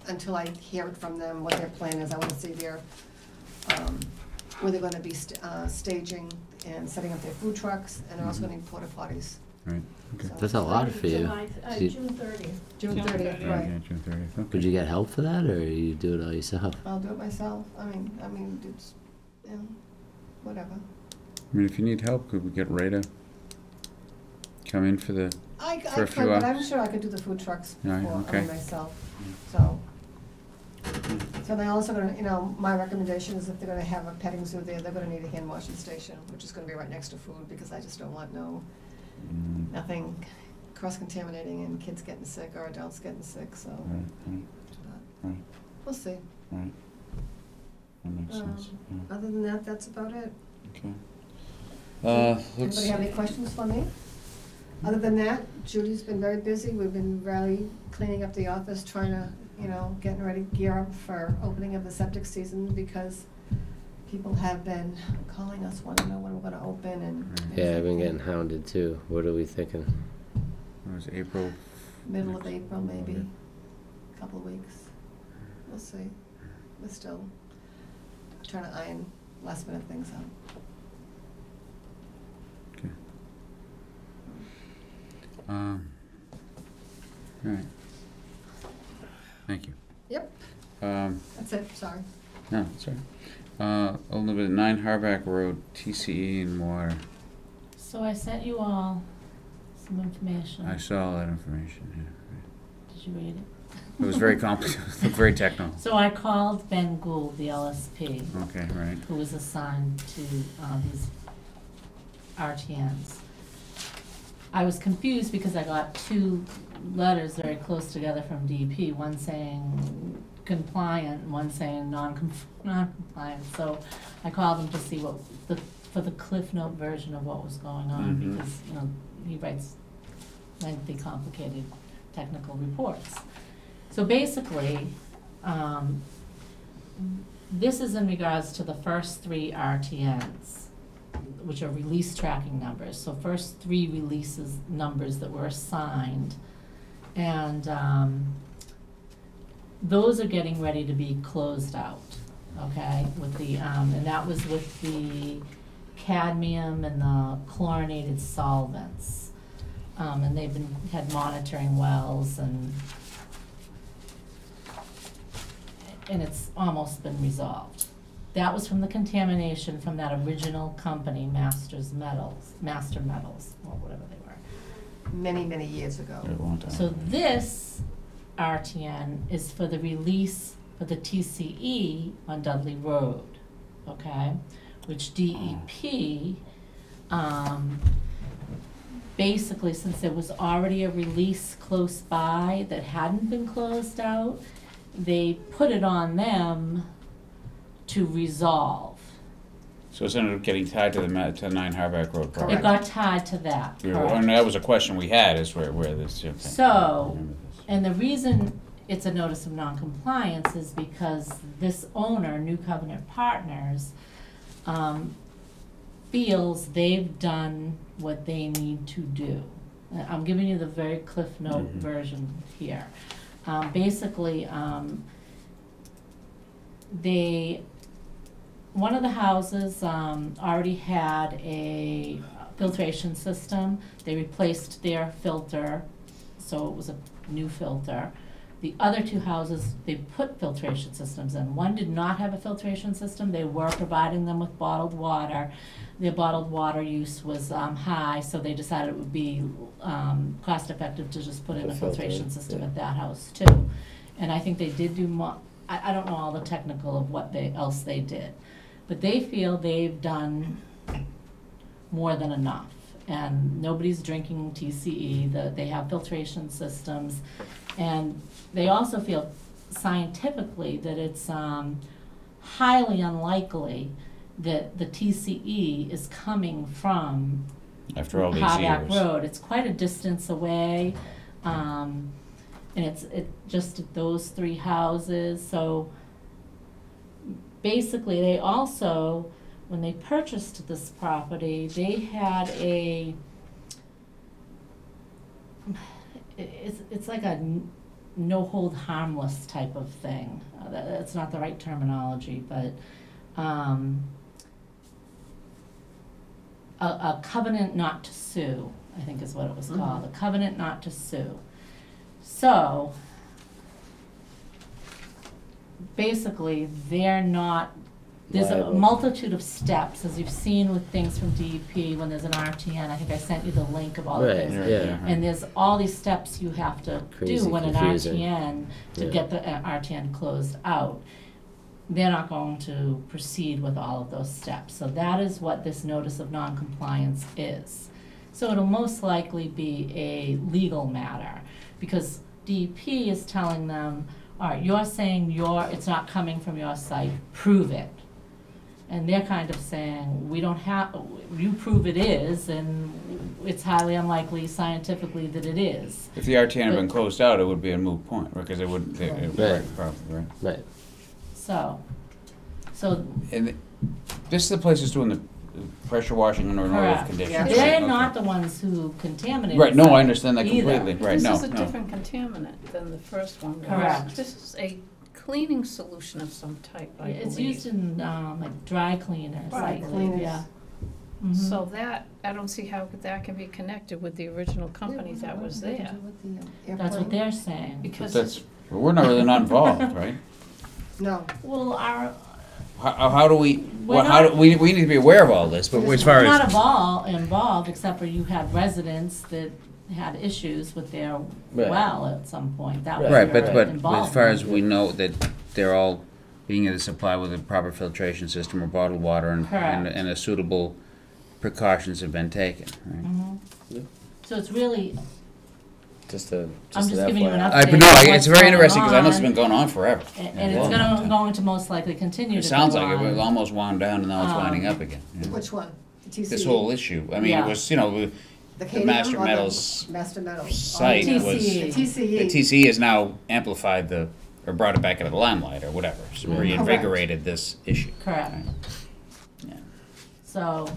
until I hear it from them, what their plan is, I wanna see where they're gonna be staging and setting up their food trucks, and they're also gonna need porta potties. Right, okay. So- That's a lot for you. June 30th. June June 30th, Yeah, right. yeah, June 30th, okay. Would you get help for that, or you do it all yourself? I'll do it myself, I mean, it's, you know, whatever. I mean, if you need help, could we get Ray to come in for the, I For a could, few but I'm hours? sure I could do the food trucks Yeah, okay. myself, so. So they're also gonna, you know, my recommendation is if they're gonna have a petting zoo there, they're gonna need a hand washing station, which is gonna be right next to food, because I just don't want nothing cross-contaminating and kids getting sick or adults getting sick, so. right, right, but right, We'll see. right. That makes sense, yeah, Other than that, that's about it. okay. Let's, Anybody have any questions for me? Other than that, Judy's been very busy. We've been really cleaning up the office, trying to, you know, getting ready, gear up for opening of the septic season, because people have been calling us, wanting to know when we're gonna open and. Yeah, I've been getting hounded too. What are we thinking? it was April. Middle of April, maybe, couple of weeks. We'll see. We're still trying to iron last minute things out. Okay. All right. Thank you. Yep, that's it, sorry. No, sorry. A little bit, 9 Harback Road, TCE and water. So I sent you all some information. I saw all that information, yeah. Did you read it? It was very complicated, very technical. So I called Ben Gould, the LSP, Okay, right. who was assigned to these RTNs. I was confused because I got 2 letters very close together from DEP, one saying compliant and one saying non-compliant. So I called him to see for the Cliff Note version of what was going on, Mhm. because, you know, he writes lengthy, complicated technical reports. So basically, This is in regards to the first 3 RTNs, which are release tracking numbers. So first 3 releases numbers that were assigned. And those are getting ready to be closed out, okay? With the, and that was with the cadmium and the chlorinated solvents. And they've had monitoring wells and it's almost been resolved. That was from the contamination from that original company, Master Metals, or whatever they were. Many, many years ago. A long time. So this RTN is for the release for the TCE on Dudley Road, okay? Which DEP, basically, since there was already a release close by that hadn't been closed out, they put it on them to resolve. So it's ended up getting tied to the 9 Harback Road project. It got tied to that, And correct? that was a question we had, is where this, okay. So, I remember this. And the reason it's a notice of noncompliance is because this owner, New Covenant Partners, feels they've done what they need to do. I'm giving you the very Cliff Note version here. Basically, one of the houses already had a filtration system. They replaced their filter, so it was a new filter. The other 2 houses, they put filtration systems in. One did not have a filtration system. They were providing them with bottled water. Their bottled water use was high, so they decided it would be cost effective to just put in a filtration system at that house too. And I think they did do more, I don't know all the technical of what else they did. But they feel they've done more than enough. And nobody's drinking TCE, they have filtration systems. And they also feel scientifically that it's highly unlikely that the TCE is coming from After all these Harback years. Road. It's quite a distance away, and it's just at those 3 houses. So basically, they also, when they purchased this property, they had it's like a no hold harmless type of thing. That's not the right terminology, but a covenant not to sue, I think is what it was called, a covenant not to sue. So basically, they're not, there's a Liable. multitude of steps, as you've seen with things from DEP when there's an RTN. I think I sent you the link of all of Right, this. yeah. And there's all these steps you have to Crazy do when an confusing. RTN to Yeah. get the RTN closed out. They're not going to proceed with all of those steps. So that is what this notice of noncompliance is. So it'll most likely be a legal matter, because DEP is telling them, all right, you're saying it's not coming from your site, prove it. And they're kind of saying, we don't have, you prove it is, and it's highly unlikely scientifically that it is. If the RTN had been closed out, it would be a moot point, because it wouldn't, Right. probably, right? Right. So, And this is the place that's doing the pressure washing under normal correct. conditions. Yeah. right? They're Okay. not the ones who contaminated. Right, no, the I site understand that either. completely, right, no, This is a no. different contaminant than the first one was. Correct. This is a cleaning solution of some type, I believe. It's used in like dry cleaners, I Dry believe, cleaners. yeah. Mhm. So that, I don't see how that can be connected with the original company that was there. That's what they're saying. But Because that's, we're not really not involved, right? No, Well, How do we, We're how do, not- we need to be aware of all this, but as far we're not as, involved, except for you had residents that had issues with their Right. well at some point. That was Right, your but as involvement. far as we know that they're all being able to supply with a proper filtration system or bottled water and Correct. and a suitable precautions have been taken, right? Mhm. Yep. So it's really, Just I'm an just giving you an FYI. update. But no, on it's what's very going interesting, because I know it's on, been going on forever. And Yeah. it's going to most likely continue It to go sounds like it on. was almost wound down and now it's winding Um, up again. yeah. which one? The TCE? This whole issue, I mean, Yeah. it was, you know, The the Cadmium Master or the Metals Master Metals. site TCE. was, The the TCE. TCE has now amplified the or brought it back into the limelight or whatever, so Yeah. reinvigorated this issue. Correct. Right. Yeah. So,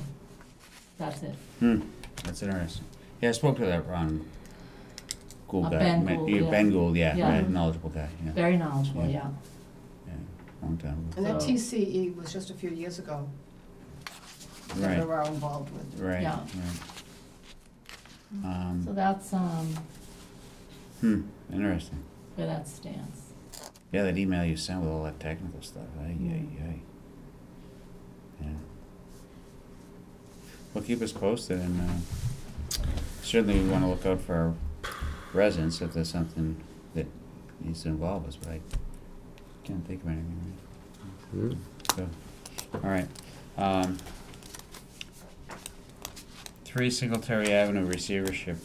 that's it. That's interesting. Yeah, I spoke to that Ron Gould guy. Ben Gould, yeah. Ben Gould, yeah, Yeah. right, knowledgeable guy, yeah. Very knowledgeable, Yeah. yeah. Yeah, long time ago. And that So- TCE was just a few years ago that Right. we were involved with. Right, Yeah. right. So that's, Interesting. where that stands. Yeah, that email you sent with all that technical stuff, Yeah. Well, keep us posted, and certainly we want to look out for our residents if there's something that needs to involve us, but I can't think of anything. Mm. So, all right. 3 Singletary Avenue receivership.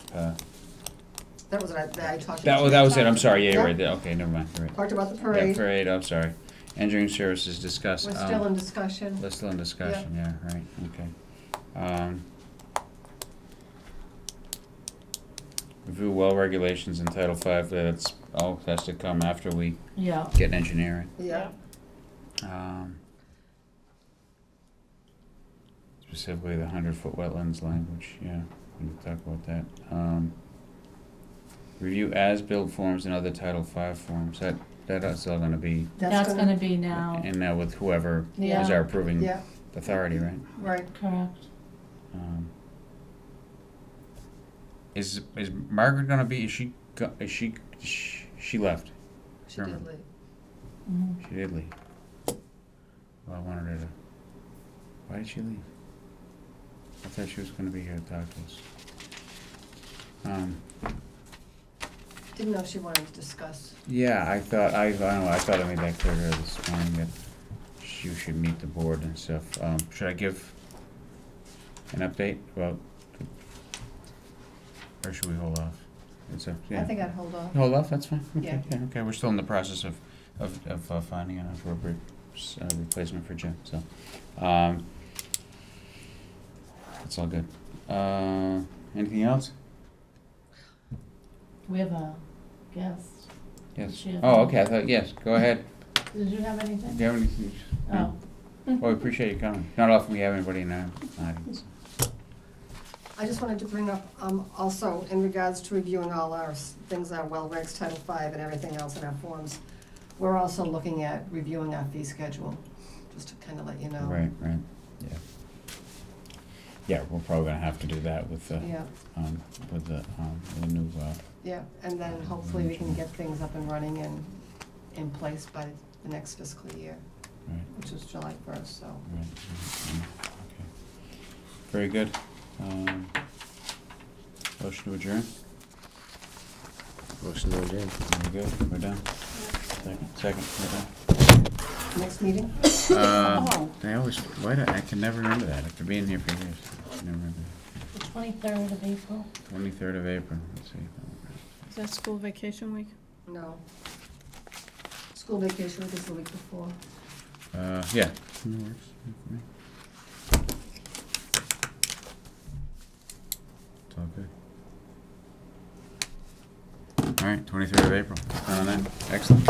That was what I talked That about. was it. I'm sorry. Yeah, you're Yeah. right. Okay, never mind. You're right. Talked about the Yeah, parade. parade. I'm sorry. Engineering services discussed. We're still in discussion. We're still in discussion. Yeah. Right. Okay. Review well regulations in Title V. That's all has to come after we Yeah. get engineering. Yeah. Specifically the 100-foot wetlands language. Yeah, we can talk about that. Review as-built forms and other Title V forms. That's all going to be That's gonna be now, in with whoever Yeah. is our approving Yeah, authority, right? right. correct. Is Margaret gonna be? She left? She did leave. Mhm. She did leave. Well, I wanted her to. Why did she leave? I thought she was gonna be here to talk to us. Didn't know she wanted to discuss. Yeah, I thought I don't know. I thought I made that clear to her this morning that she should meet the board and stuff. Should I give an update about? Or should we hold off? It's I think I'd hold off. Hold off, that's fine. Okay, Yeah. okay. We're still in the process of finding an appropriate replacement for Jim, so. That's all good. Anything else? We have a guest. Yes. She has- Oh, okay, I thought, yes, go ahead. Did you have anything? Do you have anything? Oh. Well, we appreciate you coming. Not often we have anybody in our audience. I just wanted to bring up, also, in regards to reviewing all our things, our well regs, Title V, and everything else in our forms, we're also looking at reviewing our fee schedule, just to kind of let you know. Right, yeah. Yeah, we're probably gonna have to do that with the, Yeah, with the new, yeah, and then hopefully we can get things up and running and in place by the next fiscal year, right. which is July 1st, so. Right. Okay. Very good. Motion to adjourn. Motion to adjourn. Very good. We're done. Second. We're Next meeting? done. I always, I can never remember that after being here for years. I can never remember The 23rd of April. that. 23rd of April. Let's see. Is that school vacation week? No. School vacation week is the week before. Yeah. That works for me. It's all good. All right, 23rd of April. Excellent.